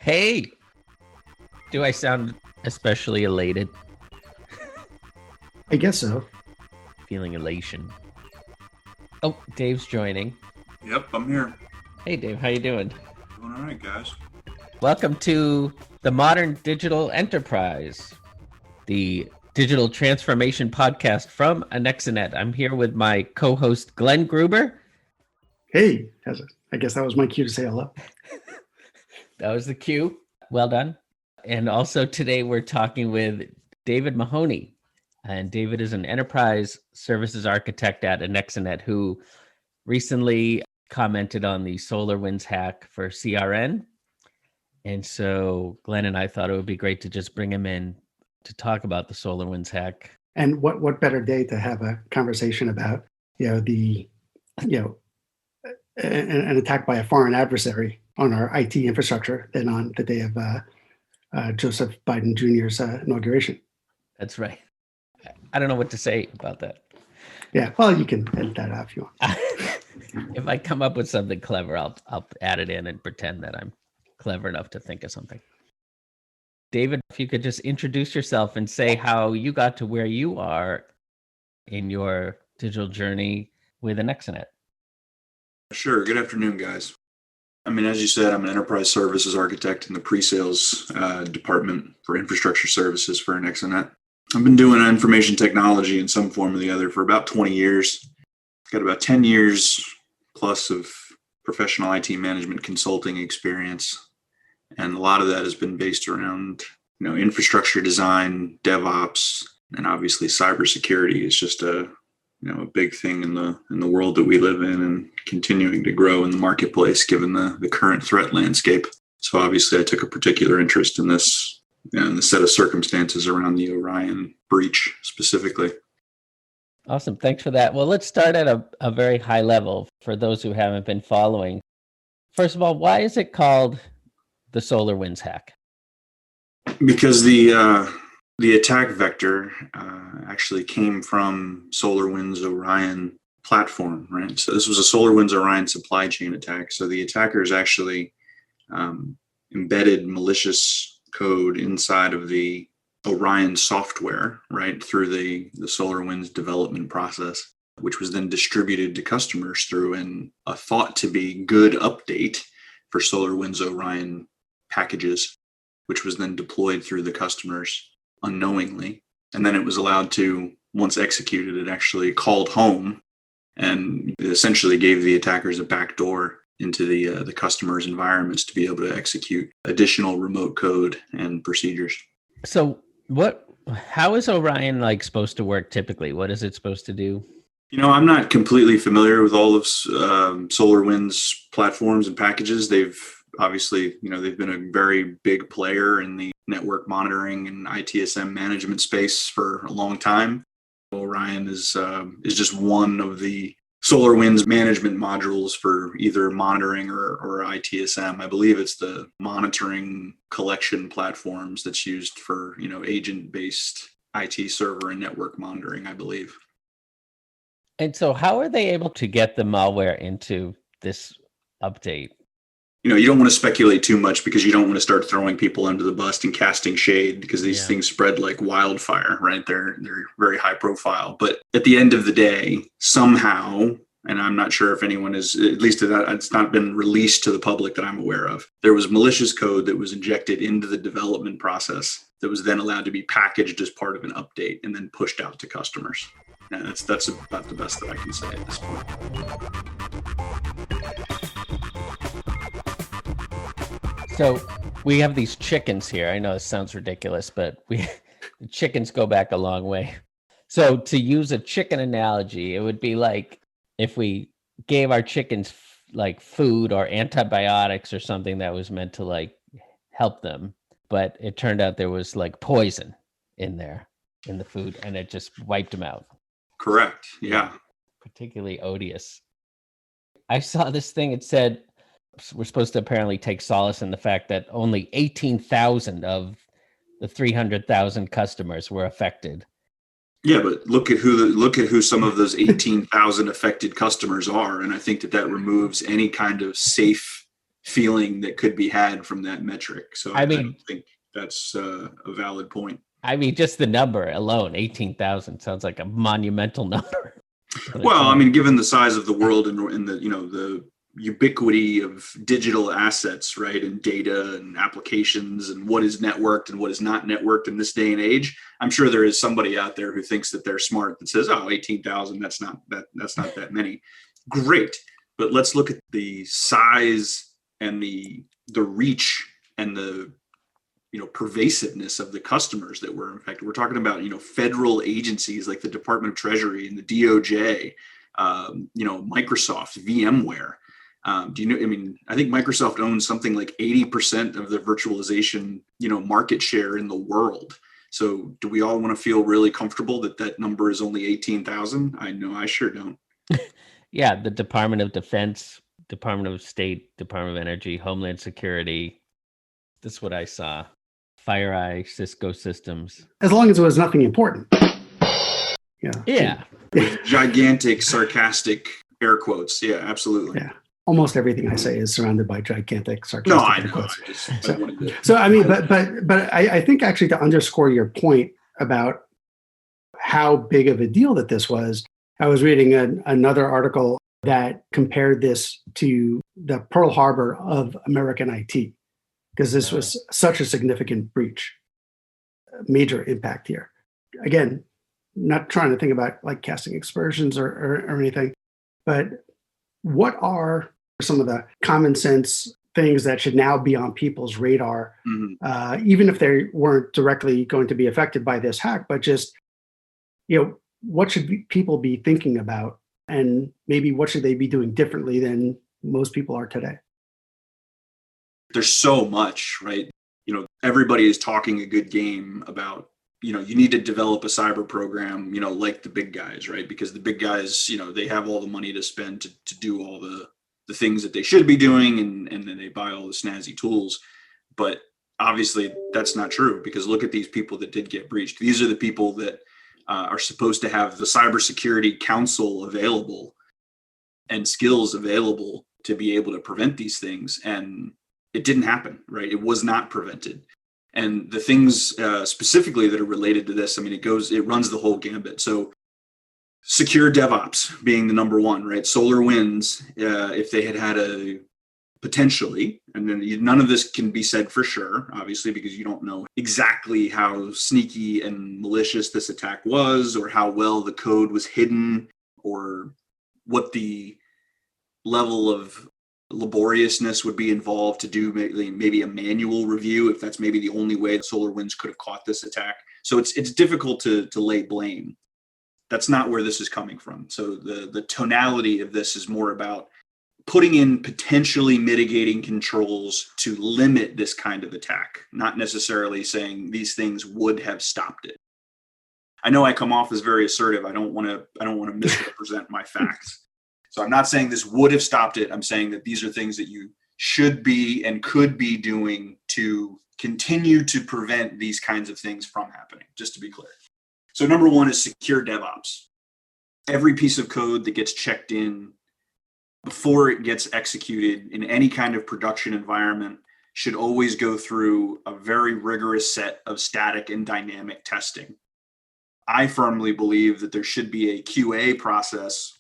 Hey, do I sound especially elated? I guess so. Feeling elation. Oh, Dave's joining. Yep, I'm here. Hey, Dave, how you doing? Doing all right, guys. Welcome to the Modern Digital Enterprise, the digital transformation podcast from Anexinet. I'm here with my co-host, Glenn Gruber. Hey, I guess that was my cue to say hello. That was the cue. Well done. And also today we're talking with David Mahoney. And David is an enterprise services architect at Anexinet who recently commented on the SolarWinds Hack for CRN. And so Glenn and I thought it would be great to just bring him in to talk about the SolarWinds Hack. And what better day to have a conversation about, an attack by a foreign adversary on our IT infrastructure than on the day of Joseph Biden Jr.'s inauguration. That's right. I don't know what to say about that. Yeah, well, you can edit that out if you want. If I come up with something clever, I'll add it in and pretend that I'm clever enough to think of something. David, if you could just introduce yourself and say how you got to where you are in your digital journey with Anexinet. Sure. Good afternoon, guys. I mean, as you said, I'm an enterprise services architect in the pre-sales department for infrastructure services for Anexinet. I've been doing information technology in some form or the other for about 20 years. Got about 10 years plus of professional IT management consulting experience. And a lot of that has been based around, infrastructure design, DevOps, and obviously cybersecurity is just a big thing in the world that we live in and continuing to grow in the marketplace given the current threat landscape. So obviously I took a particular interest in this and the set of circumstances around the Orion breach specifically. Awesome. Thanks for that. Well, let's start at a very high level for those who haven't been following. First of all, why is it called the SolarWinds Hack? Because the attack vector actually came from SolarWinds Orion platform, right? So this was a SolarWinds Orion supply chain attack. So the attackers actually embedded malicious code inside of the Orion software, right, through the SolarWinds development process, which was then distributed to customers through a thought to be good update for SolarWinds Orion packages, which was then deployed through the customers unknowingly. And then it was allowed to, once executed, it actually called home and it essentially gave the attackers a backdoor into the customer's environments to be able to execute additional remote code and procedures. So how is Orion supposed to work typically? What is it supposed to do? I'm not completely familiar with all of SolarWinds platforms and packages. They've obviously, they've been a very big player in the network monitoring and ITSM management space for a long time. Orion is just one of the SolarWinds management modules for either monitoring or ITSM. I believe it's the monitoring collection platforms that's used for, agent-based IT server and network monitoring, I believe. And so how are they able to get the malware into this update? You don't want to speculate too much because you don't want to start throwing people under the bus and casting shade because these things spread like wildfire, right? They're very high profile. But at the end of the day, somehow, and I'm not sure if anyone is, at least it's not been released to the public that I'm aware of, there was malicious code that was injected into the development process that was then allowed to be packaged as part of an update and then pushed out to customers. And that's about the best that I can say at this point. So we have these chickens here. I know this sounds ridiculous, but the chickens go back a long way. So to use a chicken analogy, it would be like if we gave our chickens food or antibiotics or something that was meant to help them, but it turned out there was poison in the food and it just wiped them out. Correct. Yeah. Particularly odious. I saw this thing. It said, we're supposed to apparently take solace in the fact that only 18,000 of the 300,000 customers were affected. Yeah, but look at who some of those 18,000 affected customers are, and I think that removes any kind of safe feeling that could be had from that metric. So I mean, I don't think that's a valid point. I mean, just the number alone, 18,000 sounds like a monumental number. Well, I mean, given the size of the world and the, the ubiquity of digital assets, right, and data and applications and what is networked and what is not networked in this day and age, I'm sure there is somebody out there who thinks that they're smart that says, oh, 18,000, that's not that many. Great. But let's look at the size and the reach and the pervasiveness of the customers that were infected. We're talking about, federal agencies like the Department of Treasury and the DOJ, Microsoft, VMware. I think Microsoft owns something like 80% of the virtualization, market share in the world. So do we all want to feel really comfortable that number is only 18,000? I know I sure don't. Yeah, the Department of Defense, Department of State, Department of Energy, Homeland Security. That's what I saw. FireEye, Cisco Systems. As long as it was nothing important. Yeah. With gigantic, sarcastic air quotes. Yeah, absolutely. Yeah. Almost everything I say is surrounded by gigantic, sarcastic air quotes. But I think actually to underscore your point about how big of a deal that this was, I was reading another article that compared this to the Pearl Harbor of American IT, because this was such a significant breach, major impact here. Again, not trying to think about like casting aspersions or anything, but what are some of the common sense things that should now be on people's radar, even if they weren't directly going to be affected by this hack, but just, what should people be thinking about, and maybe what should they be doing differently than most people are today? There's so much, right? Everybody is talking a good game about, you need to develop a cyber program, like the big guys, right? Because the big guys, they have all the money to spend to do all the things that they should be doing, and then they buy all the snazzy tools. But obviously that's not true, because look at these people that did get breached. These are the people that are supposed to have the cybersecurity council available and skills available to be able to prevent these things. And it didn't happen, right? It was not prevented. And the things specifically that are related to this, it runs the whole gambit. So secure DevOps being the number one, right? SolarWinds, if they had a potentially, and then none of this can be said for sure, obviously, because you don't know exactly how sneaky and malicious this attack was, or how well the code was hidden, or what the level of laboriousness would be involved to do maybe a manual review, if that's maybe the only way that SolarWinds could have caught this attack. So it's difficult to lay blame. That's not where this is coming from. So the tonality of this is more about putting in potentially mitigating controls to limit this kind of attack, not necessarily saying these things would have stopped it. I know I come off as very assertive. I don't want to misrepresent my facts. So I'm not saying this would have stopped it. I'm saying that these are things that you should be and could be doing to continue to prevent these kinds of things from happening, just to be clear. So number one is secure DevOps. Every piece of code that gets checked in before it gets executed in any kind of production environment should always go through a very rigorous set of static and dynamic testing. I firmly believe that there should be a QA process.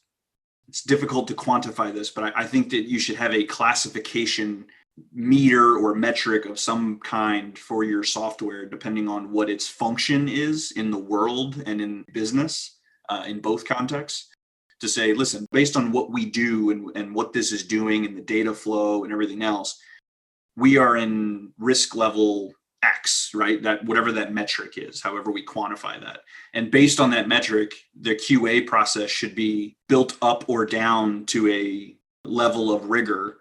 It's difficult to quantify this, but I think that you should have a classification meter or metric of some kind for your software, depending on what its function is in the world and in business, in both contexts, to say, listen, based on what we do and what this is doing and the data flow and everything else, we are in risk level X, right? That whatever that metric is, however we quantify that. And based on that metric, the QA process should be built up or down to a level of rigor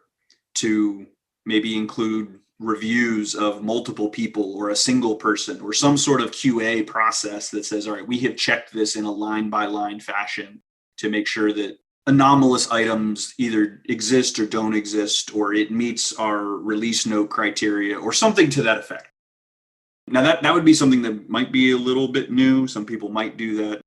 to maybe include reviews of multiple people or a single person, or some sort of QA process that says, all right, we have checked this in a line by line fashion to make sure that anomalous items either exist or don't exist, or it meets our release note criteria or something to that effect. Now that would be something that might be a little bit new. Some people might do that.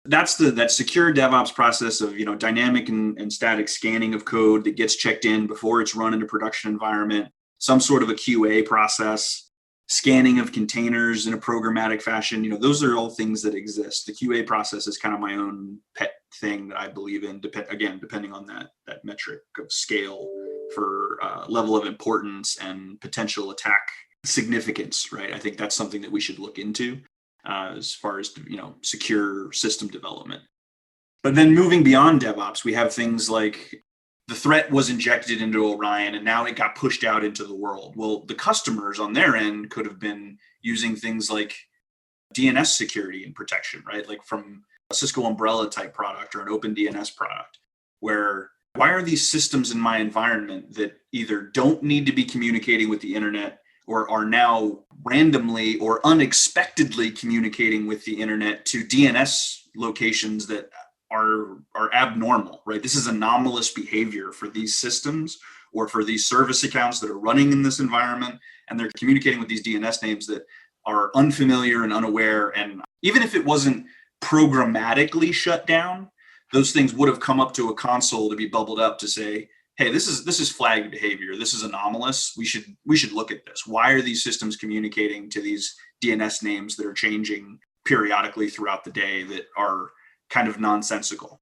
that's that secure DevOps process of, dynamic and static scanning of code that gets checked in before it's run in a production environment, some sort of a QA process, scanning of containers in a programmatic fashion. Those are all things that exist. The QA process is kind of my own pet thing that I believe in, depending on that metric of scale for level of importance and potential attack significance, right? I think that's something that we should look into as far as, secure system development. But then moving beyond DevOps, we have things like the threat was injected into Orion and now it got pushed out into the world. Well, the customers on their end could have been using things like DNS security and protection, right? Like from a Cisco Umbrella type product or an open DNS product, where why are these systems in my environment that either don't need to be communicating with the internet or are now randomly or unexpectedly communicating with the internet to DNS locations that are abnormal, right? This is anomalous behavior for these systems or for these service accounts that are running in this environment, and they're communicating with these DNS names that are unfamiliar and unaware. And even if it wasn't programmatically shut down, those things would have come up to a console to be bubbled up to say, hey, this is flagged behavior. This is anomalous. We should look at this. Why are these systems communicating to these DNS names that are changing periodically throughout the day that are kind of nonsensical?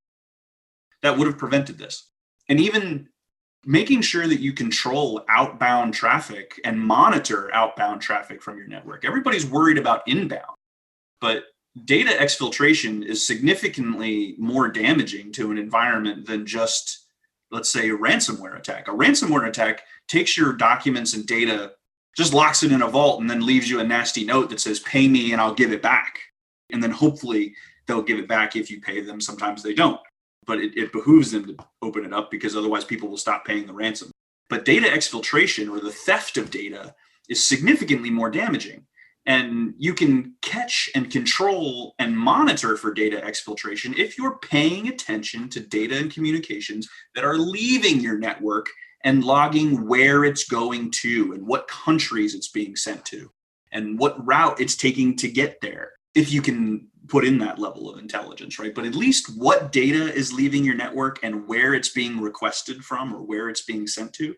That would have prevented this. And even making sure that you control outbound traffic and monitor outbound traffic from your network. Everybody's worried about inbound, but data exfiltration is significantly more damaging to an environment than just, let's say, a ransomware attack. A ransomware attack takes your documents and data, just locks it in a vault, and then leaves you a nasty note that says, pay me and I'll give it back. And then hopefully they'll give it back if you pay them. Sometimes they don't. But it behooves them to open it up because otherwise people will stop paying the ransom. But data exfiltration, or the theft of data, is significantly more damaging. And you can catch and control and monitor for data exfiltration if you're paying attention to data and communications that are leaving your network and logging where it's going to and what countries it's being sent to and what route it's taking to get there. If you can put in that level of intelligence, right? But at least what data is leaving your network and where it's being requested from or where it's being sent to.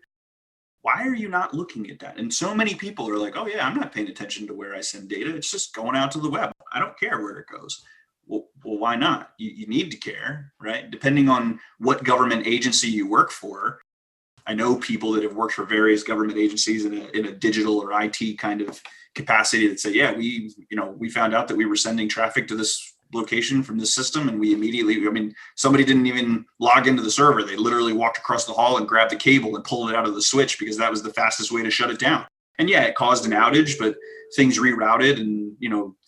Why are you not looking at that? And so many people are like, oh yeah, I'm not paying attention to where I send data. It's just going out to the web. I don't care where it goes. Well, why not? You need to care, right? Depending on what government agency you work for. I know people that have worked for various government agencies in a digital or IT kind of capacity that say, yeah, we found out that we were sending traffic to this location from this system, and we immediately, somebody didn't even log into the server. They literally walked across the hall and grabbed the cable and pulled it out of the switch because that was the fastest way to shut it down. And yeah, it caused an outage, but things rerouted and,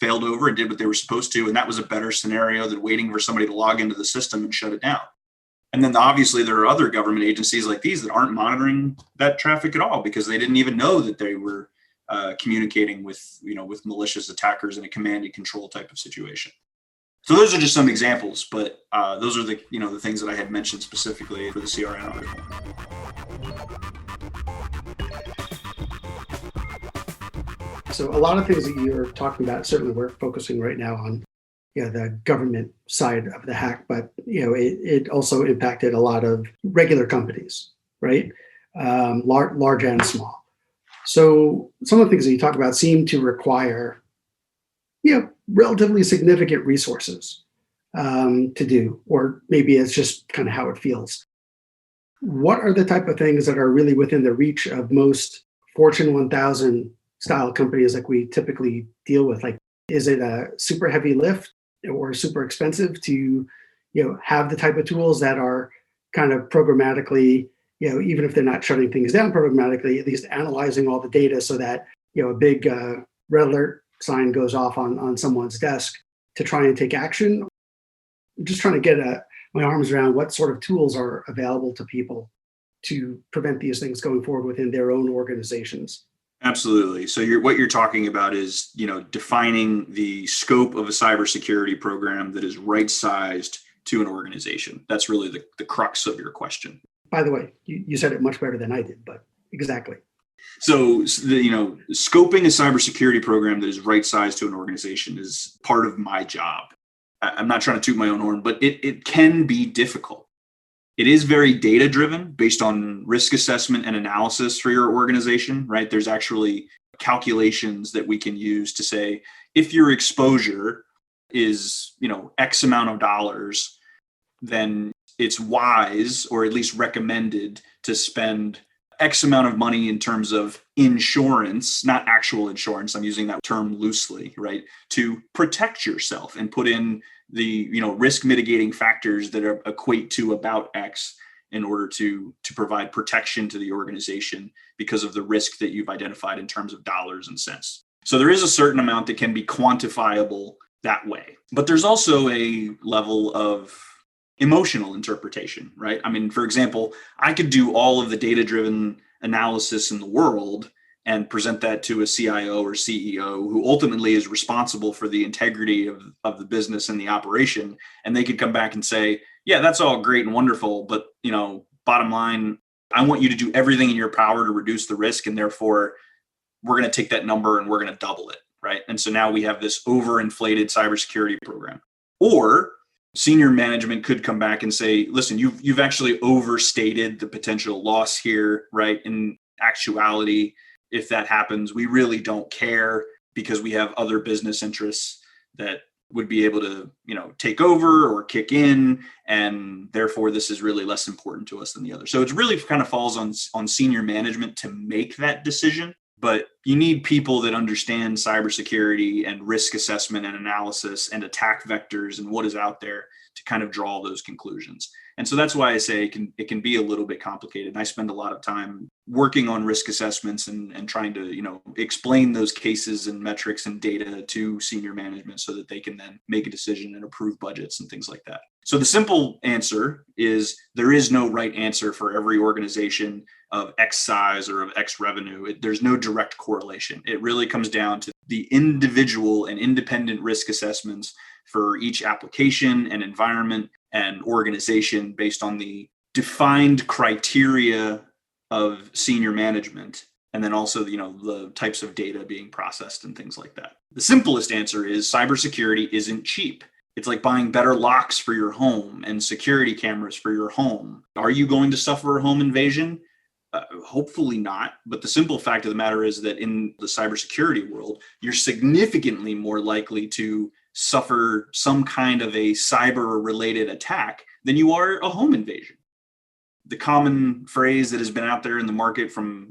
failed over and did what they were supposed to. And that was a better scenario than waiting for somebody to log into the system and shut it down. And then obviously there are other government agencies like these that aren't monitoring that traffic at all because they didn't even know that they were communicating with malicious attackers in a command and control type of situation. So those are just some examples, but those are the things that I had mentioned specifically for the CRN article. So a lot of things that you're talking about, certainly we're focusing right now on the government side of the hack, but it also impacted a lot of regular companies, right? Large and small. So some of the things that you talk about seem to require relatively significant resources to do, or maybe it's just kind of how it feels. What are the type of things that are really within the reach of most Fortune 1000 style companies like we typically deal with? Like, is it a super heavy lift or super expensive to have the type of tools that are kind of programmatically, even if they're not shutting things down programmatically, at least analyzing all the data so that a big red alert sign goes off on someone's desk to try and take action? I'm just trying to get my arms around what sort of tools are available to people to prevent these things going forward within their own organizations. Absolutely. So what you're talking about is, defining the scope of a cybersecurity program that is right-sized to an organization. That's really the crux of your question. By the way, you said it much better than I did, but exactly. So, scoping a cybersecurity program that is right-sized to an organization is part of my job. I'm not trying to toot my own horn, but it can be difficult. It is very data driven based on risk assessment and analysis for your organization, right? There's actually calculations that we can use to say, if your exposure is, X amount of dollars, then it's wise, or at least recommended, to spend X amount of money in terms of insurance, not actual insurance. I'm using that term loosely, right? To protect yourself and put in the, risk mitigating factors that equate to about X in order to provide protection to the organization because of the risk that you've identified in terms of dollars and cents. So there is a certain amount that can be quantifiable that way. But there's also a level of emotional interpretation, right? I mean, for example, I could do all of the data-driven analysis in the world and present that to a CIO or CEO who ultimately is responsible for the integrity of the business and the operation. And they could come back and say, yeah, that's all great and wonderful, but bottom line, I want you to do everything in your power to reduce the risk, and therefore we're going to take that number and we're going to double it, right? And so now we have this overinflated cybersecurity program. Or senior management could come back and say, listen, you've actually overstated the potential loss here, right? In actuality, if that happens, we really don't care because we have other business interests that would be able to, take over or kick in, and therefore this is really less important to us than the other. So it really kind of falls on senior management to make that decision. But you need people that understand cybersecurity and risk assessment and analysis and attack vectors and what is out there to kind of draw those conclusions. And so that's why I say it can be a little bit complicated. And I spend a lot of time working on risk assessments and trying to, explain those cases and metrics and data to senior management so that they can then make a decision and approve budgets and things like that. So the simple answer is there is no right answer for every organization of X size or of X revenue. There's no direct correlation. It really comes down to the individual and independent risk assessments for each application and environment and organization based on the defined criteria of senior management, and then also the types of data being processed and things like that. The simplest answer is cybersecurity isn't cheap. It's like buying better locks for your home and security cameras for your home. Are you going to suffer a home invasion? Hopefully not. But the simple fact of the matter is that in the cybersecurity world, you're significantly more likely to suffer some kind of a cyber-related attack than you are a home invasion. The common phrase that has been out there in the market from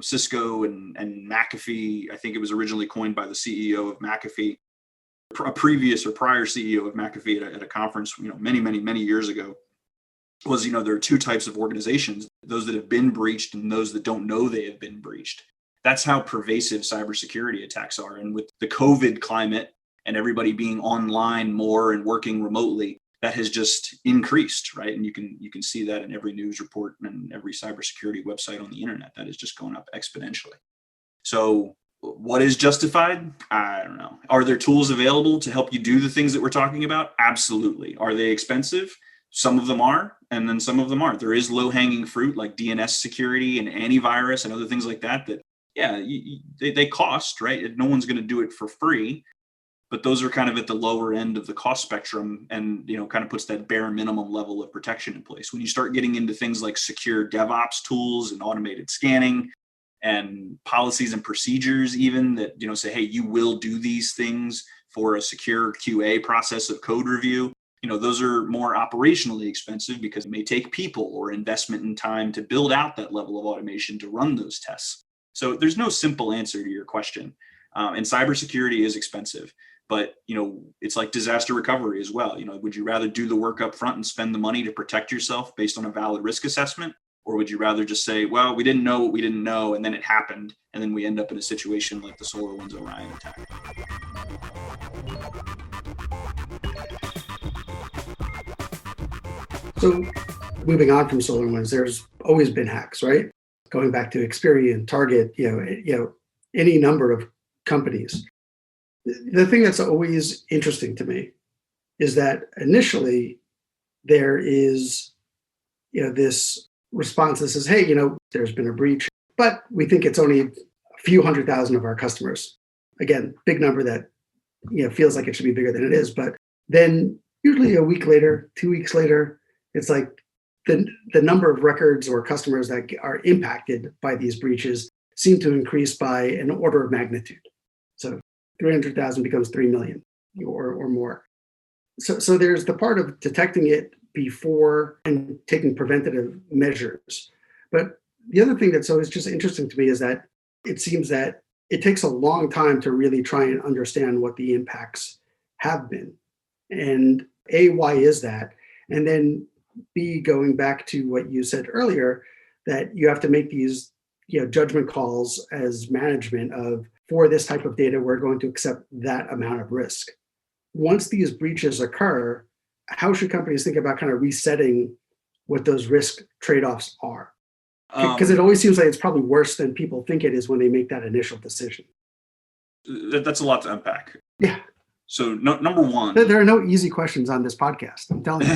Cisco and McAfee, I think it was originally coined by the CEO of McAfee, a previous or prior CEO of McAfee at a conference, many years ago, was, there are two types of organizations, those that have been breached and those that don't know they have been breached. That's how pervasive cybersecurity attacks are. And with the COVID climate and everybody being online more and working remotely, that has just increased, right? And you can see that in every news report and every cybersecurity website on the internet. That is just going up exponentially. So what is justified? I don't know. Are there tools available to help you do the things that we're talking about? Absolutely. Are they expensive? Some of them are, and then some of them aren't. There is low-hanging fruit like DNS security and antivirus and other things like that they cost, right? No one's going to do it for free, but those are kind of at the lower end of the cost spectrum and, kind of puts that bare minimum level of protection in place. When you start getting into things like secure DevOps tools and automated scanning and policies and procedures even that, say, hey, you will do these things for a secure QA process of code review. Those are more operationally expensive because it may take people or investment in time to build out that level of automation to run those tests. So there's no simple answer to your question. And cybersecurity is expensive, but, it's like disaster recovery as well. Would you rather do the work up front and spend the money to protect yourself based on a valid risk assessment? Or would you rather just say, well, we didn't know what we didn't know, and then it happened, and then we end up in a situation like the SolarWinds Orion attack? So moving on from SolarWinds, there's always been hacks, right? Going back to Experian, Target, any number of companies. The thing that's always interesting to me is that initially there is, this response that says, hey, there's been a breach, but we think it's only a few 100,000 of our customers. Again, big number that, feels like it should be bigger than it is, but Then usually a week later, 2 weeks later, it's like the number of records or customers that are impacted by these breaches seem to increase by an order of magnitude. So 300,000 becomes 3 million or more. So there's the part of detecting it before and taking preventative measures. But the other thing that's always just interesting to me is that it seems that it takes a long time to really try and understand what the impacts have been. And A, why is that? And then B, going back to what you said earlier, that you have to make these judgment calls as management of, for this type of data, we're going to accept that amount of risk. Once these breaches occur, how should companies think about kind of resetting what those risk trade-offs are? Because it always seems like it's probably worse than people think it is when they make that initial decision. That's a lot to unpack. Yeah. So number one, there are no easy questions on this podcast, I'm telling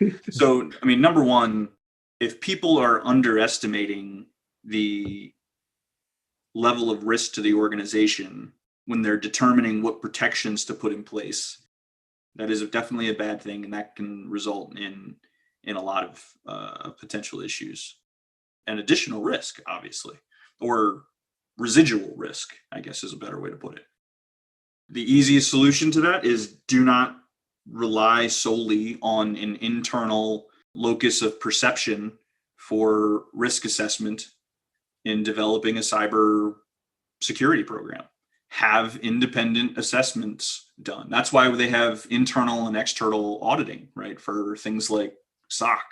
you. So, I mean, number one, if people are underestimating the level of risk to the organization when they're determining what protections to put in place, that is definitely a bad thing, and that can result in a lot of potential issues and additional risk, obviously, or residual risk, I guess is a better way to put it. The easiest solution to that is do not rely solely on an internal locus of perception for risk assessment in developing a cyber security program. Have independent assessments done. That's why they have internal and external auditing, right? For things like SOC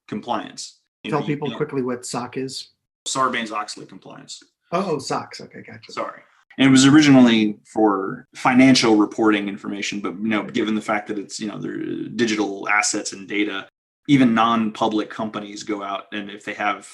compliance. Tell people quickly what SOC is. Sarbanes-Oxley compliance. Oh, SOX. Okay, gotcha. Sorry. And it was originally for financial reporting information, but given the fact that it's their digital assets and data, even non-public companies go out, and if they have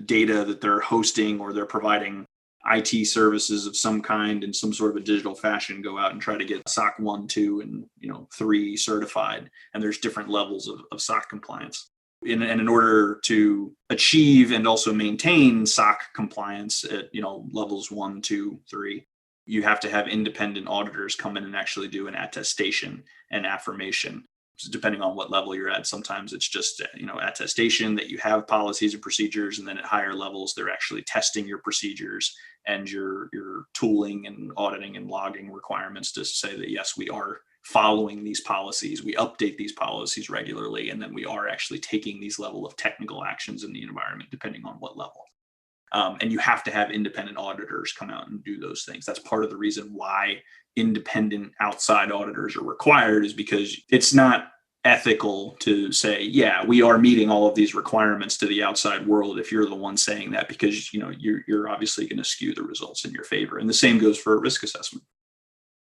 data that they're hosting or they're providing IT services of some kind in some sort of a digital fashion, go out and try to get SOC 1, 2, and 3 certified. And there's different levels of SOC compliance. And in order to achieve and also maintain SOC compliance at levels 1, 2, 3, you have to have independent auditors come in and actually do an attestation and affirmation. So depending on what level you're at, sometimes it's just attestation that you have policies and procedures, and then at higher levels they're actually testing your procedures and your tooling and auditing and logging requirements to say that yes, we are following these policies, we update these policies regularly, and then we are actually taking these level of technical actions in the environment depending on what level. And you have to have independent auditors come out and do those things. That's part of the reason why independent outside auditors are required, is because it's not ethical to say, yeah, we are meeting all of these requirements to the outside world if you're the one saying that, because you're obviously going to skew the results in your favor. And the same goes for a risk assessment.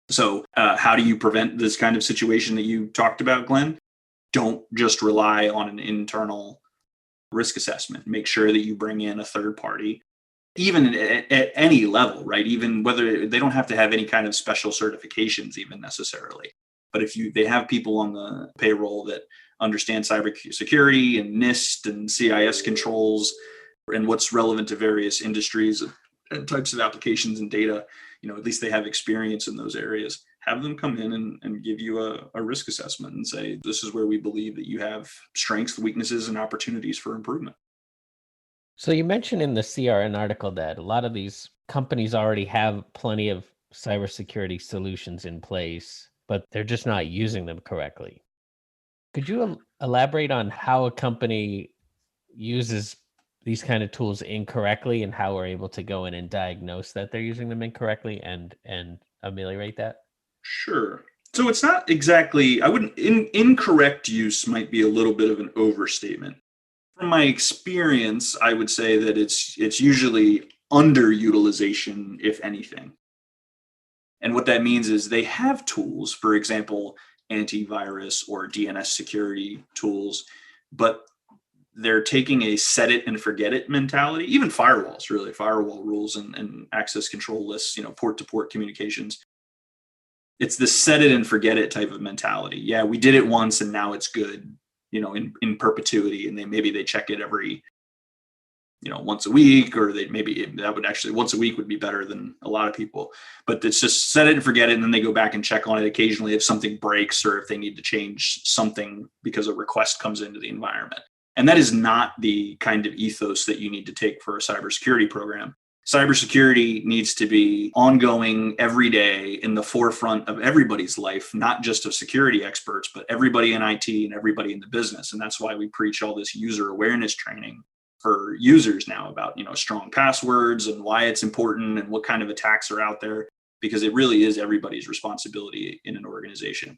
So how do you prevent this kind of situation that you talked about, Glenn? Don't just rely on an internal risk assessment. Make sure that you bring in a third party, even at any level, right? Even whether they don't have to have any kind of special certifications even necessarily. But if they have people on the payroll that understand cybersecurity and NIST and CIS controls and what's relevant to various industries and types of applications and data, at least they have experience in those areas. Have them come in and give you a risk assessment and say, this is where we believe that you have strengths, weaknesses, and opportunities for improvement. So you mentioned in the CRN article that a lot of these companies already have plenty of cybersecurity solutions in place, but they're just not using them correctly. Could you elaborate on how a company uses these kind of tools incorrectly and how we're able to go in and diagnose that they're using them incorrectly and ameliorate that? Sure. So it's not exactly, incorrect use might be a little bit of an overstatement. From my experience, I would say that it's usually underutilization, if anything. And what that means is they have tools, for example, antivirus or DNS security tools, but they're taking a set it and forget it mentality. Even firewalls, really, firewall rules and access control lists, port to port communications. It's the set it and forget it type of mentality. Yeah, we did it once and now it's good, in perpetuity. And maybe they check it every once a week, or that would actually once a week would be better than a lot of people. But it's just set it and forget it, and then they go back and check on it occasionally if something breaks or if they need to change something because a request comes into the environment. And that is not the kind of ethos that you need to take for a cybersecurity program. Cybersecurity needs to be ongoing every day in the forefront of everybody's life, not just of security experts, but everybody in IT and everybody in the business. And that's why we preach all this user awareness training for users now about, strong passwords and why it's important and what kind of attacks are out there, because it really is everybody's responsibility in an organization.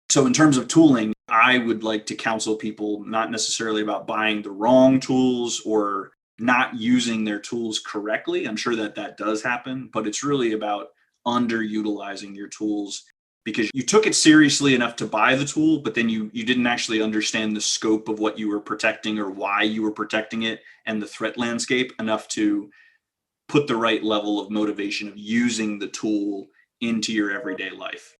So in terms of tooling, I would like to counsel people not necessarily about buying the wrong tools or not using their tools correctly. I'm sure that does happen, but it's really about underutilizing your tools because you took it seriously enough to buy the tool, but then you didn't actually understand the scope of what you were protecting or why you were protecting it and the threat landscape enough to put the right level of motivation of using the tool into your everyday life.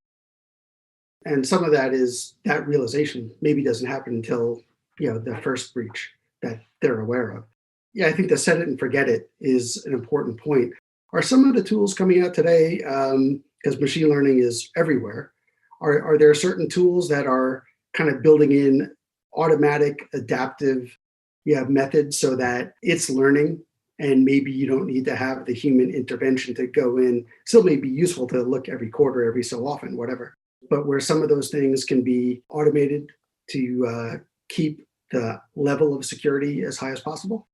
And some of that is that realization maybe doesn't happen until, the first breach that they're aware of. Yeah, I think the set it and forget it is an important point. Are some of the tools coming out today, because machine learning is everywhere, are there certain tools that are kind of building in automatic adaptive methods so that it's learning and maybe you don't need to have the human intervention to go in? Still may be useful to look every quarter, every so often, whatever. But where some of those things can be automated to keep the level of security as high as possible?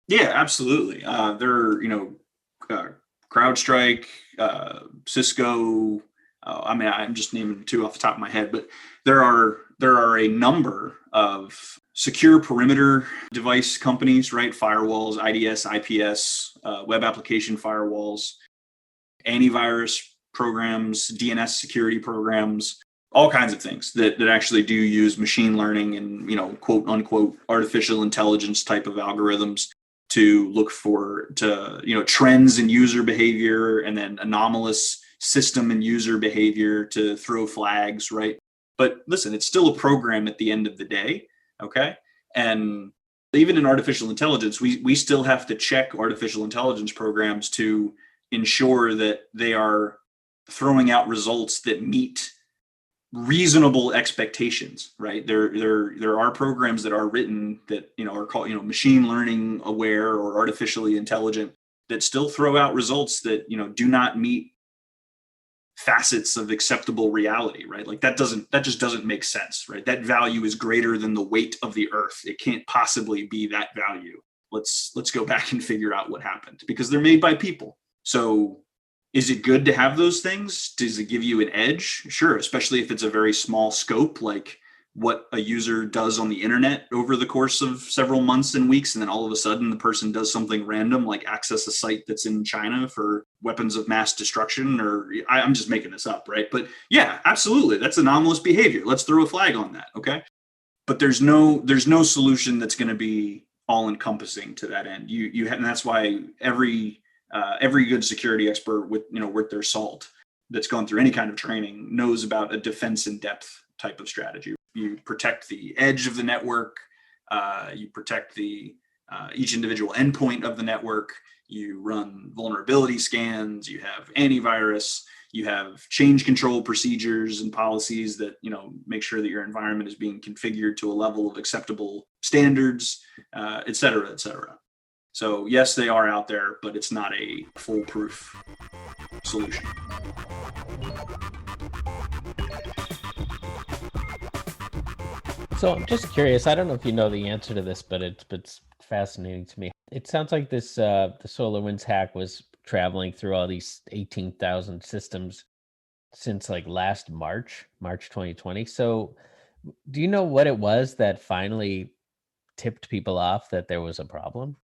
Yeah, absolutely. CrowdStrike, Cisco. I'm just naming two off the top of my head, but there are a number of secure perimeter device companies, right? Firewalls, IDS, IPS, web application firewalls, antivirus programs, DNS security programs, all kinds of things that actually do use machine learning and, quote unquote, artificial intelligence type of algorithms to look for trends in user behavior and then anomalous system and user behavior to throw flags, right? But listen, it's still a program at the end of the day, okay? And even in artificial intelligence, we still have to check artificial intelligence programs to ensure that they are throwing out results that meet reasonable expectations, right? There are programs that are written that are called machine learning aware or artificially intelligent that still throw out results that do not meet facets of acceptable reality, right? Like that just doesn't make sense, right? That value is greater than the weight of the earth. It can't possibly be that value. Let's go back and figure out what happened, because they're made by people. So is it good to have those things? Does it give you an edge? Sure, especially if it's a very small scope, like what a user does on the internet over the course of several months and weeks, and then all of a sudden the person does something random, like access a site that's in China for weapons of mass destruction, or I'm just making this up, right? But yeah, absolutely, that's anomalous behavior. Let's throw a flag on that, okay? But there's no solution that's going to be all encompassing to that end. You have, and that's why every good security expert with their salt that's gone through any kind of training knows about a defense in depth type of strategy. You protect the edge of the network, you protect the each individual endpoint of the network, you run vulnerability scans, you have antivirus, you have change control procedures and policies that make sure that your environment is being configured to a level of acceptable standards, et cetera, et cetera. So yes, they are out there, but it's not a foolproof solution. So I'm just curious. I don't know if you know the answer to this, but it's fascinating to me. It sounds like this the SolarWinds hack was traveling through all these 18,000 systems since like last March 2020. So do you know what it was that finally tipped people off that there was a problem?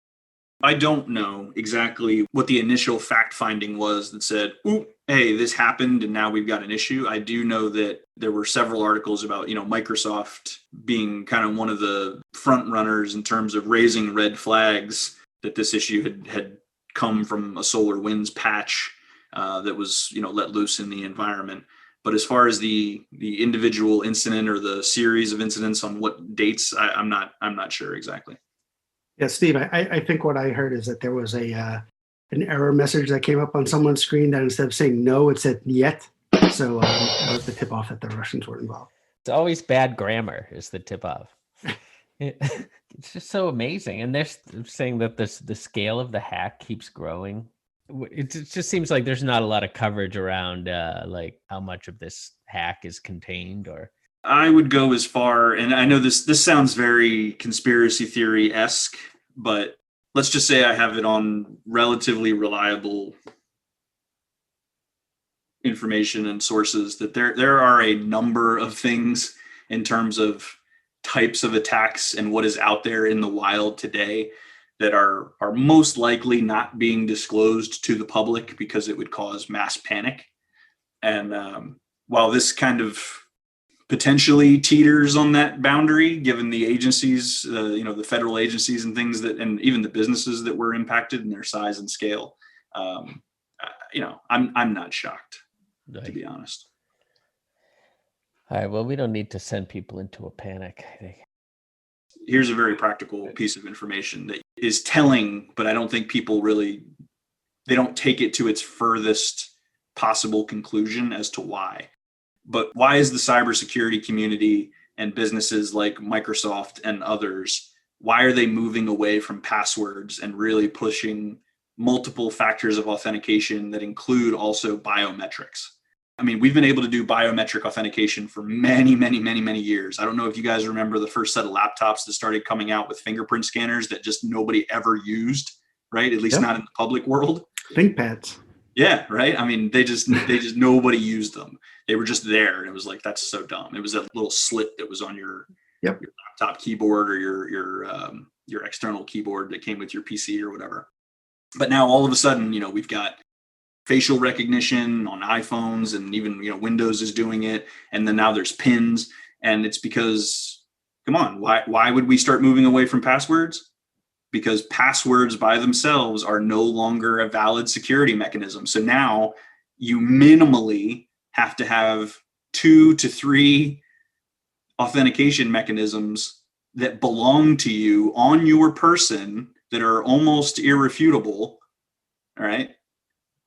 I don't know exactly what the initial fact finding was that said, "Ooh, hey, this happened and now we've got an issue." I do know that there were several articles about, Microsoft being kind of one of the front runners in terms of raising red flags that this issue had come from a SolarWinds patch that was, let loose in the environment. But as far as the individual incident or the series of incidents on what dates, I'm not sure exactly. Yeah, Steve, I think what I heard is that there was an error message that came up on someone's screen that instead of saying no, it said "niet." So that was the tip off that the Russians were involved. It's always bad grammar is the tip off. It's just so amazing. And they're saying that the scale of the hack keeps growing. It just seems like there's not a lot of coverage around like how much of this hack is contained or. I would go as far, and I know this sounds very conspiracy theory-esque, but let's just say I have it on relatively reliable information and sources that there are a number of things in terms of types of attacks and what is out there in the wild today that are most likely not being disclosed to the public because it would cause mass panic. And while this kind of potentially teeters on that boundary, given the agencies, the federal agencies and things that, and even the businesses that were impacted in their size and scale, I'm not shocked, to be honest. All right. Well, we don't need to send people into a panic, I think. Here's a very practical piece of information that is telling, but I don't think people really, they don't take it to its furthest possible conclusion as to why. But why is the cybersecurity community and businesses like Microsoft and others, why are they moving away from passwords and really pushing multiple factors of authentication that include also biometrics? I mean, we've been able to do biometric authentication for many, many, many, many years. I don't know if you guys remember the first set of laptops that started coming out with fingerprint scanners that just nobody ever used, right? At least not in the public world. ThinkPads. Yeah, right. I mean, they just nobody used them. They were just there, and it was like, that's so dumb. It was a little slit that was on your laptop keyboard or your external keyboard that came with your PC or whatever. But now all of a sudden, we've got facial recognition on iPhones, and even Windows is doing it, and then now there's pins, and it's because, come on, why would we start moving away from passwords? Because passwords by themselves are no longer a valid security mechanism. So now you minimally have to have 2 to 3 authentication mechanisms that belong to you on your person that are almost irrefutable, all right?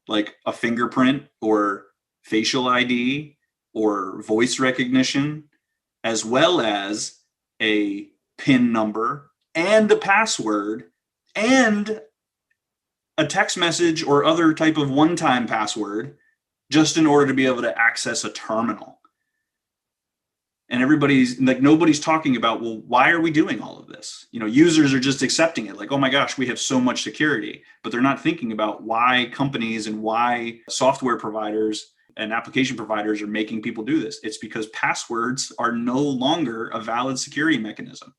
Like a fingerprint or facial ID or voice recognition, as well as a PIN number and a password and a text message or other type of one-time password, just in order to be able to access a terminal. And everybody's like, nobody's talking about, well, why are we doing all of this? Users are just accepting it like, oh my gosh, we have so much security, but they're not thinking about why companies and why software providers and application providers are making people do this. It's because passwords are no longer a valid security mechanism.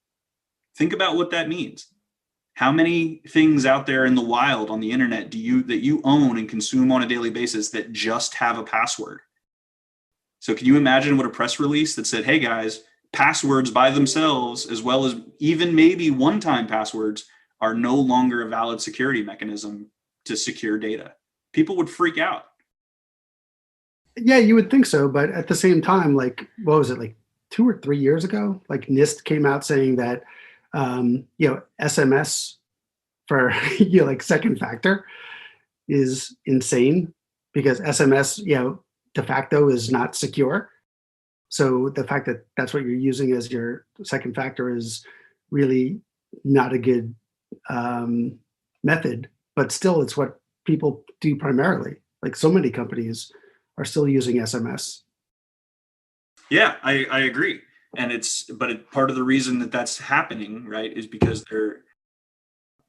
Think about what that means. How many things out there in the wild on the internet that you own and consume on a daily basis that just have a password? So can you imagine what a press release that said, hey guys, passwords by themselves, as well as even maybe one-time passwords, are no longer a valid security mechanism to secure data? People would freak out. Yeah, you would think so. But at the same time, like, what was it, like 2 or 3 years ago? Like NIST came out saying that, SMS for, like second factor is insane because SMS, de facto is not secure. So the fact that that's what you're using as your second factor is really not a good method, but still it's what people do primarily. Like so many companies are still using SMS. Yeah, I agree. And part of the reason that that's happening, right, is because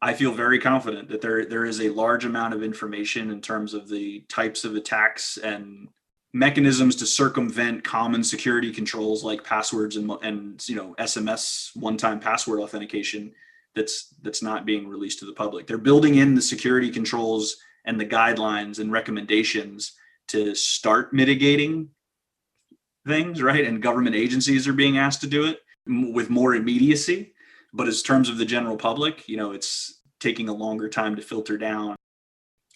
I feel very confident that there is a large amount of information in terms of the types of attacks and mechanisms to circumvent common security controls like passwords and SMS one-time password authentication that's not being released to the public. They're building in the security controls and the guidelines and recommendations to start mitigating things, right? And government agencies are being asked to do it with more immediacy. But as terms of the general public, it's taking a longer time to filter down.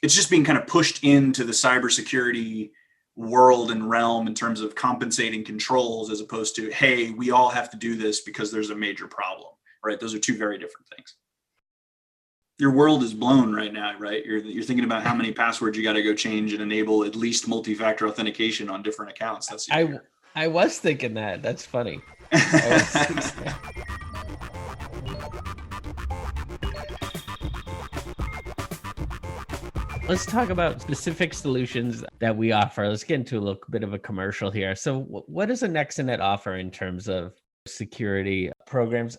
It's just being kind of pushed into the cybersecurity world and realm in terms of compensating controls, as opposed to, hey, we all have to do this because there's a major problem, right? Those are two very different things. Your world is blown right now, right? You're thinking about how many passwords you got to go change and enable at least multi-factor authentication on different accounts. That's I was thinking that. That's funny. I was Let's talk about specific solutions that we offer. Let's get into a little bit of a commercial here. So what does a Nextnet offer in terms of security programs?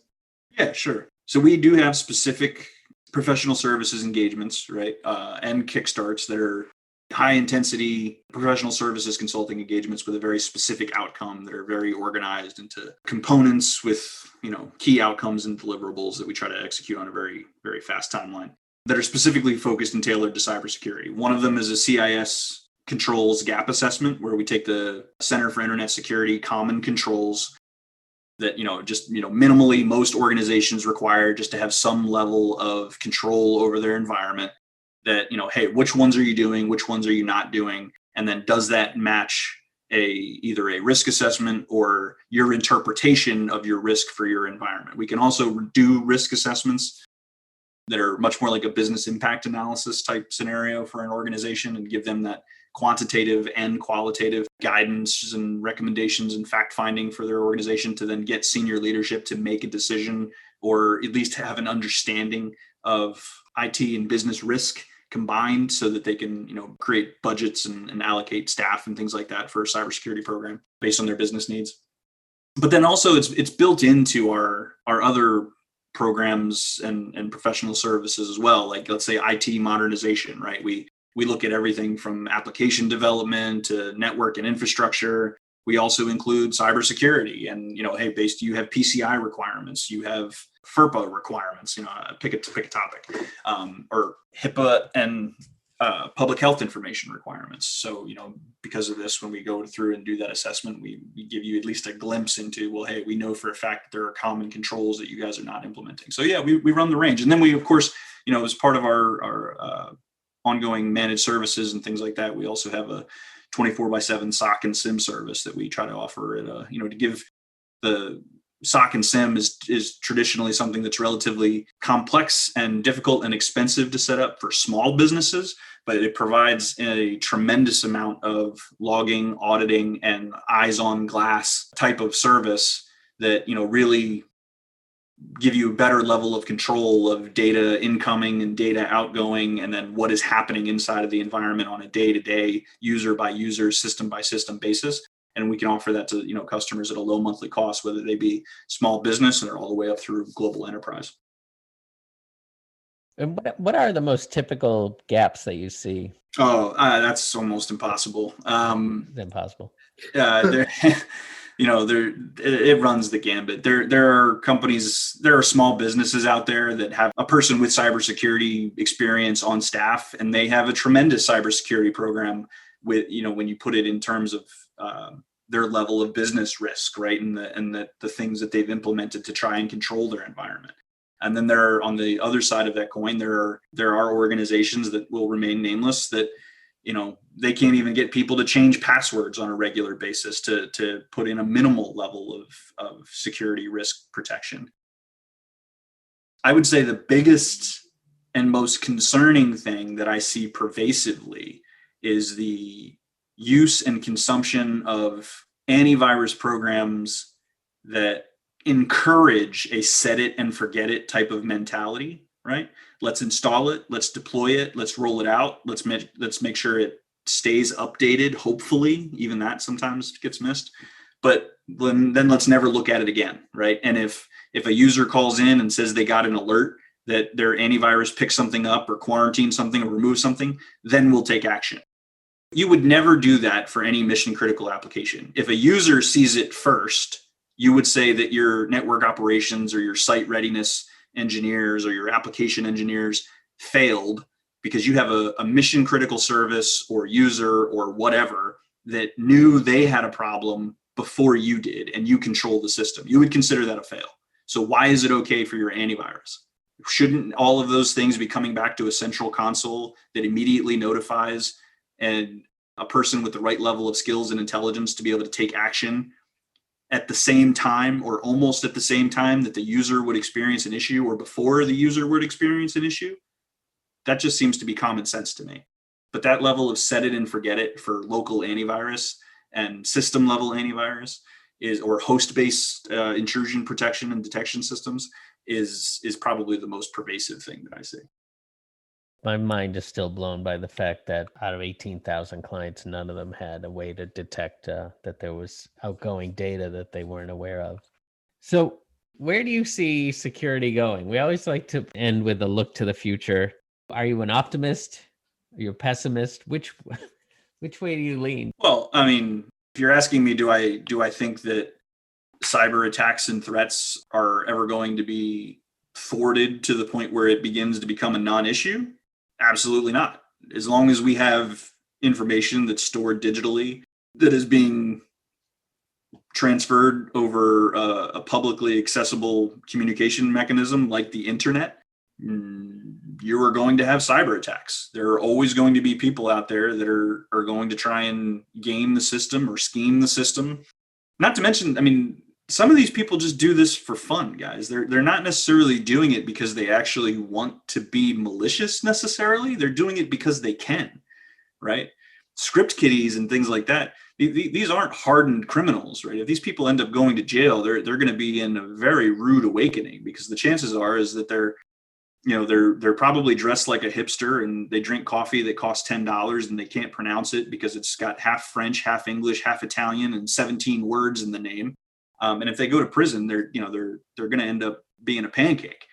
Yeah, sure. So we do have specific professional services engagements, right? And kickstarts that are high intensity professional services consulting engagements with a very specific outcome that are very organized into components with, key outcomes and deliverables that we try to execute on a very, very fast timeline that are specifically focused and tailored to cybersecurity. One of them is a CIS controls gap assessment, where we take the Center for Internet Security common controls that, minimally most organizations require just to have some level of control over their environment. That, hey, which ones are you doing? Which ones are you not doing? And then does that match either a risk assessment or your interpretation of your risk for your environment? We can also do risk assessments that are much more like a business impact analysis type scenario for an organization, and give them that quantitative and qualitative guidance and recommendations and fact finding for their organization to then get senior leadership to make a decision, or at least have an understanding of IT and business risk combined, so that they can, create budgets and allocate staff and things like that for a cybersecurity program based on their business needs. But then also it's built into our other programs and professional services as well. Like, let's say IT modernization, right? We look at everything from application development to network and infrastructure. We also include cybersecurity, and hey, you have PCI requirements, you have FERPA requirements. Pick a topic, or HIPAA and public health information requirements. So because of this, when we go through and do that assessment, we give you at least a glimpse into, well, hey, we know for a fact that there are common controls that you guys are not implementing. So yeah, we run the range, and then we, of course, as part of our ongoing managed services and things like that, we also have a 24/7 SOC and SIM service that we try to offer at to give the SOC and SIM is traditionally something that's relatively complex and difficult and expensive to set up for small businesses, but it provides a tremendous amount of logging, auditing, and eyes on glass type of service that, really give you a better level of control of data incoming and data outgoing, and then what is happening inside of the environment on a day-to-day, user by user, system by system basis. And we can offer that to customers at a low monthly cost, whether they be small business or all the way up through global enterprise. And what are the most typical gaps that you see? Oh, that's almost impossible. It's impossible. It runs the gambit. There are companies, there are small businesses out there that have a person with cybersecurity experience on staff, and they have a tremendous cybersecurity program with, when you put it in terms of their level of business risk, right? And the things that they've implemented to try and control their environment. And then there are, on the other side of that coin, there are organizations that will remain nameless that, they can't even get people to change passwords on a regular basis to put in a minimal level of security risk protection. I would say the biggest and most concerning thing that I see pervasively is the use and consumption of antivirus programs that encourage a set it and forget it type of mentality, right? Let's install it, let's deploy it, let's roll it out, let's make sure it stays updated. Hopefully, even that sometimes gets missed. But then let's never look at it again, right? And if a user calls in and says they got an alert that their antivirus picked something up or quarantined something or removed something, then we'll take action. You would never do that for any mission critical application. If a user sees it first, you would say that your network operations or your site readiness engineers or your application engineers failed because you have a mission critical service or user or whatever that knew they had a problem before you did, and you control the system. You would consider that a fail. So why is it okay for your antivirus? Shouldn't all of those things be coming back to a central console that immediately notifies and a person with the right level of skills and intelligence to be able to take action at the same time or almost at the same time that the user would experience an issue or before the user would experience an issue? That just seems to be common sense to me. But that level of set it and forget it for local antivirus and system level antivirus or host-based intrusion protection and detection systems is probably the most pervasive thing that I see. My mind is still blown by the fact that out of 18,000 clients, none of them had a way to detect that there was outgoing data that they weren't aware of. So where do you see security going? We always like to end with a look to the future. Are you an optimist? Are you a pessimist? Which way do you lean? Well, I mean, if you're asking me, do I think that cyber attacks and threats are ever going to be thwarted to the point where it begins to become a non-issue? Absolutely not. As long as we have information that's stored digitally, that is being transferred over a publicly accessible communication mechanism like the internet, you are going to have cyber attacks. There are always going to be people out there that are going to try and game the system or scheme the system. Not to mention, I mean, some of these people just do this for fun, guys. They're not necessarily doing it because they actually want to be malicious necessarily. They're doing it because they can, right? Script kiddies and things like that. These aren't hardened criminals, right? If these people end up going to jail, they're going to be in a very rude awakening, because the chances are is that they're probably dressed like a hipster and they drink coffee that costs $10 and they can't pronounce it because it's got half French, half English, half Italian, and 17 words in the name. And if they go to prison, they're going to end up being a pancake.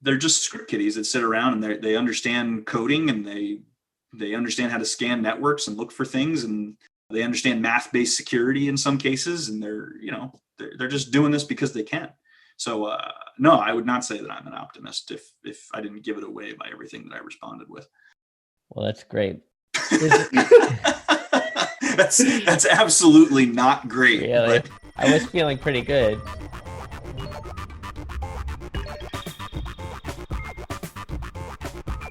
They're just script kiddies that sit around and they understand coding, and they understand how to scan networks and look for things, and they understand math-based security in some cases, and they're just doing this because they can. So no, I would not say that I'm an optimist if I didn't give it away by everything that I responded with. Well, that's great. That's absolutely not great. Really? But I was feeling pretty good.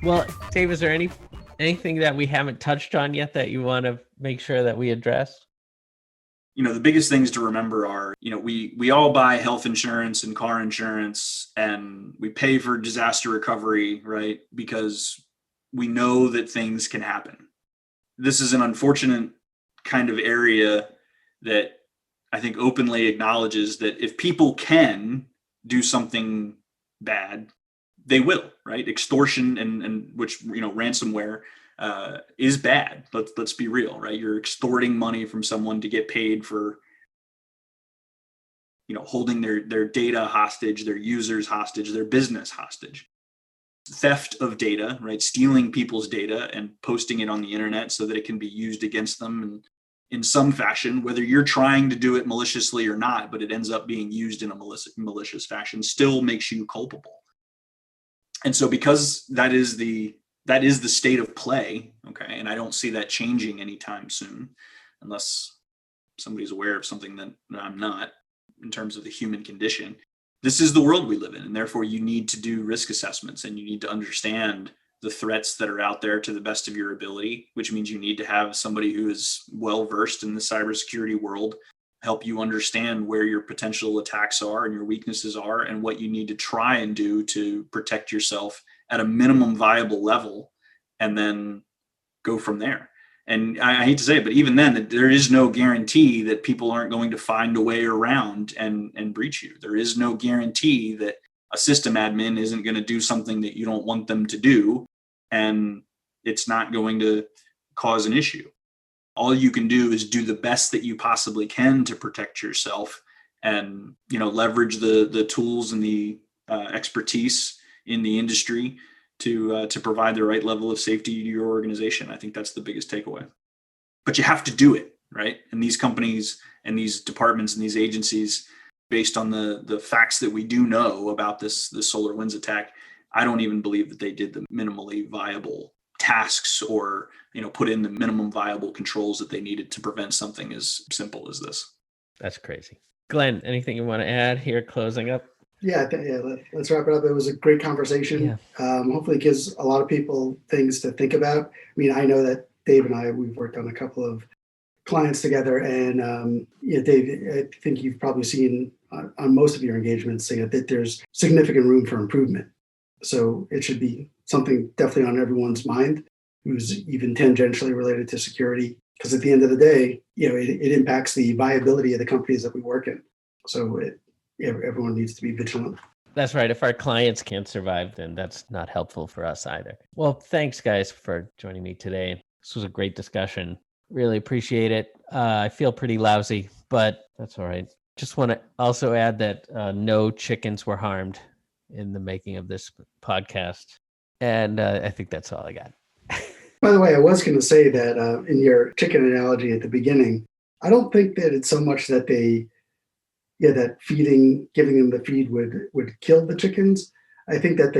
Well, Dave, is there anything that we haven't touched on yet that you want to make sure that we address? The biggest things to remember are, we all buy health insurance and car insurance, and we pay for disaster recovery, right? Because we know that things can happen. This is an unfortunate kind of area that I think openly acknowledges that if people can do something bad, they will, right? Extortion and which, ransomware is bad. Let's be real, right? You're extorting money from someone to get paid for, holding their data hostage, their users hostage, their business hostage. Theft of data, right? Stealing people's data and posting it on the internet so that it can be used against them and in some fashion, whether you're trying to do it maliciously or not, but it ends up being used in a malicious fashion, still makes you culpable. And so because that is the state of play, okay, and I don't see that changing anytime soon, unless somebody's aware of something that I'm not, in terms of the human condition. This is the world we live in, and therefore you need to do risk assessments, and you need to understand the threats that are out there to the best of your ability, which means you need to have somebody who is well versed in the cybersecurity world help you understand where your potential attacks are and your weaknesses are, and what you need to try and do to protect yourself at a minimum viable level, and then go from there. And I hate to say it, but even then, there is no guarantee that people aren't going to find a way around and breach you. There is no guarantee that a system admin isn't going to do something that you don't want them to do, and it's not going to cause an issue. All you can do is do the best that you possibly can to protect yourself, and leverage the tools and the expertise in the industry to provide the right level of safety to your organization. I think that's the biggest takeaway. But you have to do it, right? And these companies and these departments and these agencies, based on the facts that we do know about this SolarWinds attack, I don't even believe that they did the minimally viable tasks or put in the minimum viable controls that they needed to prevent something as simple as this. That's crazy. Glenn, anything you want to add here closing up? Yeah, let's wrap it up. It was a great conversation. Yeah. Hopefully it gives a lot of people things to think about. I mean, I know that Dave and I, we've worked on a couple of clients together, and Dave, I think you've probably seen on most of your engagements that there's significant room for improvement. So it should be something definitely on everyone's mind who's even tangentially related to security. Because at the end of the day, it impacts the viability of the companies that we work in. So everyone needs to be vigilant. That's right. If our clients can't survive, then that's not helpful for us either. Well, thanks, guys, for joining me today. This was a great discussion. Really appreciate it. I feel pretty lousy, but that's all right. Just want to also add that no chickens were harmed in the making of this podcast. And I think that's all I got. By the way, I was going to say that in your chicken analogy at the beginning, I don't think that it's so much that that giving them the feed would kill the chickens. I think that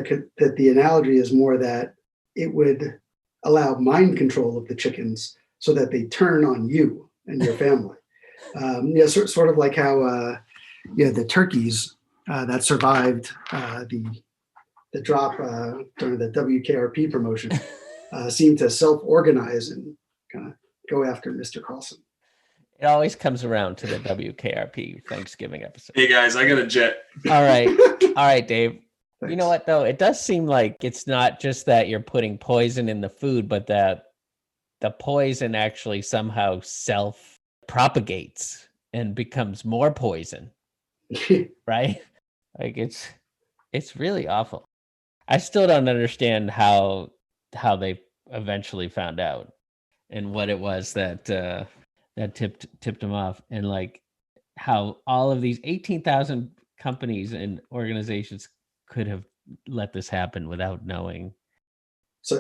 the analogy is more that it would allow mind control of the chickens so that they turn on you and your family. Sort of like how the turkeys that survived the drop during the WKRP promotion seem to self-organize and kind of go after Mr. Carlson. It always comes around to the WKRP Thanksgiving episode. Hey guys, I got a jet. All right, Dave. Thanks. You know what though? It does seem like it's not just that you're putting poison in the food, but that the poison actually somehow self-propagates and becomes more poison. Right? Like it's really awful. I still don't understand how they eventually found out and what it was that tipped them off, and like how all of these 18,000 companies and organizations could have let this happen without knowing,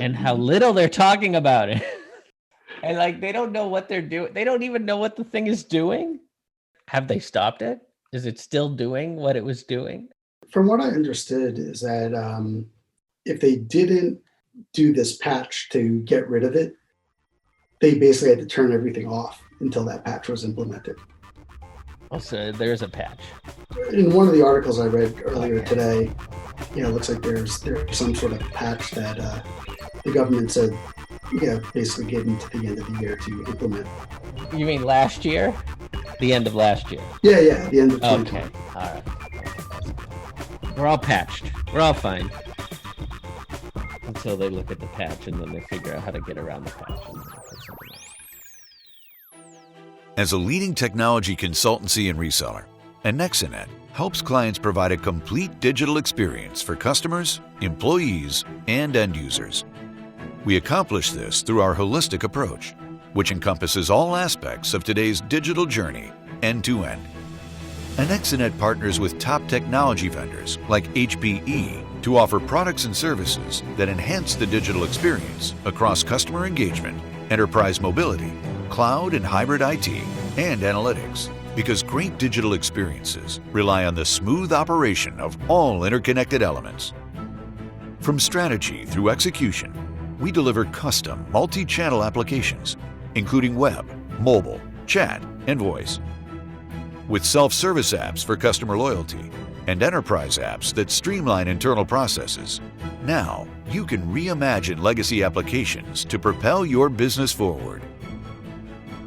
and how little they're talking about it. And like they don't know what they're doing. They don't even know what the thing is doing. Have they stopped it? Is it still doing what it was doing? From what I understood is that if they didn't do this patch to get rid of it, they basically had to turn everything off until that patch was implemented. Also, there's a patch. In one of the articles I read earlier today, it looks like there's some sort of patch that the government said, basically gave them to the end of the year to implement. You mean last year? The end of last year? Yeah, the end of 2020. Okay, all right. We're all patched. We're all fine. Until they look at the patch and then they figure out how to get around the patch. As a leading technology consultancy and reseller, Anexinet helps clients provide a complete digital experience for customers, employees, and end users. We accomplish this through our holistic approach, which encompasses all aspects of today's digital journey, end-to-end. Anexinet partners with top technology vendors like HPE to offer products and services that enhance the digital experience across customer engagement, enterprise mobility, cloud and hybrid IT, and analytics. Because great digital experiences rely on the smooth operation of all interconnected elements. From strategy through execution, we deliver custom multi-channel applications, including web, mobile, chat, and voice. With self-service apps for customer loyalty and enterprise apps that streamline internal processes, now you can reimagine legacy applications to propel your business forward.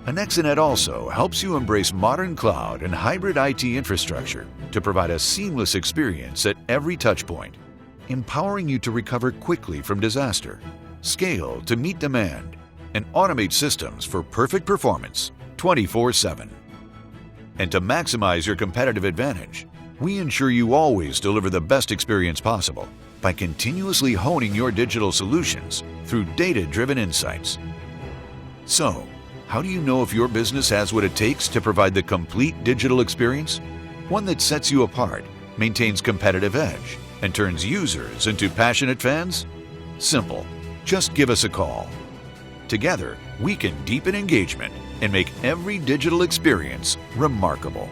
Anexinet also helps you embrace modern cloud and hybrid IT infrastructure to provide a seamless experience at every touchpoint, empowering you to recover quickly from disaster, scale to meet demand, and automate systems for perfect performance 24/7. And to maximize your competitive advantage, we ensure you always deliver the best experience possible by continuously honing your digital solutions through data-driven insights. So, how do you know if your business has what it takes to provide the complete digital experience? One that sets you apart, maintains competitive edge, and turns users into passionate fans? Simple. Just give us a call. Together, we can deepen engagement and make every digital experience remarkable.